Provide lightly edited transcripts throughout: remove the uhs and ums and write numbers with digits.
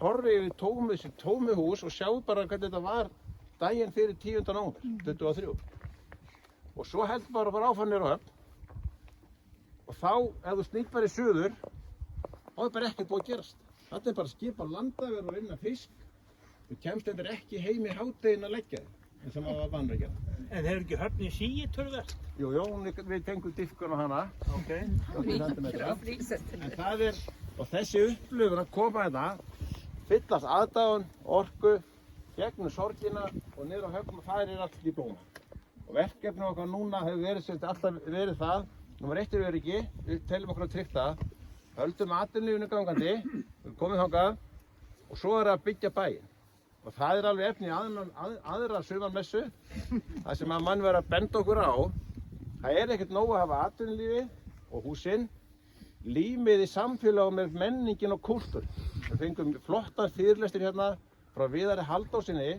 horfið yfir þessi tómu hús og sjáu bara hvernig þetta var daginn fyrir 10. nóvember 23. Og svo heldur bara áfram niður á Höfn. Og þá, ef þú snýtt bara í suður, þá bara ekkert búið að gerast. Þetta bara skip á landa, við erum að vinna fisk. Þú kemst þetta ekki heim í hádeginu að leggja þig, eins og maður var vanur að gera. En hefur ekki Höfn í síi töluvert? Jú, við tengum diffkun á hana. Ok. En það og þessi upplifun að koma hérna, fyllast aðdáun, orku, gegnum sorgina og niður á Höfn og færir allt í blóma. Og verkefnið okkar núna hefur alltaf verið það, númer 1 öryggi, við teljum okkur að tryggja það, höldum atvinnulífinu gangandi, við komum þangað og svo að byggja bæinn. Og það alveg efni í aðra sumarmessu, það sem að mann verður að benda okkur á, það ekkert nóg að hafa atvinnulífi og húsinn, límið í samfélagum með menningin og kúltúr. Við fengum flottar fyrirlestir hérna frá Viðari Halldórsinni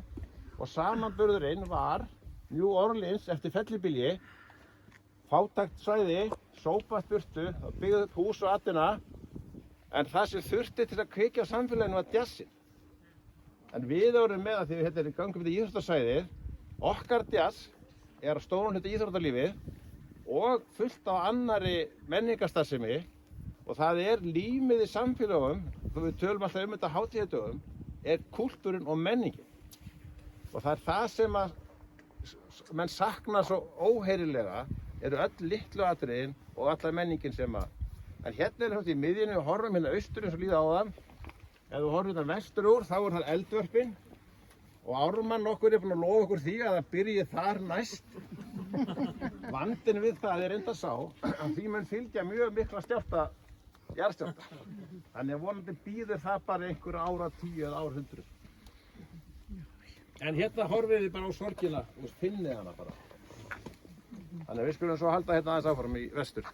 og samanburðurinn var New Orleans eftir fellibylji, fátækt svæði, sópast burtu, byggði upp hús og atvinna, en það sem þurfti til að kveikja samfélaginu var jazzinn. En við erum með að því við hérna gangum við íþróttasvæðið, okkar jazz að stóran hluta íþróttalífið og fullt á annarri menningarstarfsemi og það límið í samfélagum, þó við tölum alltaf þetta hátíðardögum, kúltúrin og menningin. Og það sem að menn sakna svo óheyrilega öll litlu atriðin og alla menningin sem að. En hérna erum við í miðjunni og horfum hérna austur eins og líða á það. Ef þú horfum hérna vestur úr, þá það eldvörpin og Ármann okkur búinn að lofa okkur því að það byrji þar næst. Vandinn við það enda sá að því menn fylgja mjög mikla jarðskjálfta. Þannig að vonandi býður það bara einhver áratugi eða árhundruð. En hérna horfið þið bara á sorgina og finnið hana bara. Þannig að við skulum svo halda hérna aðeins áfram í vestur.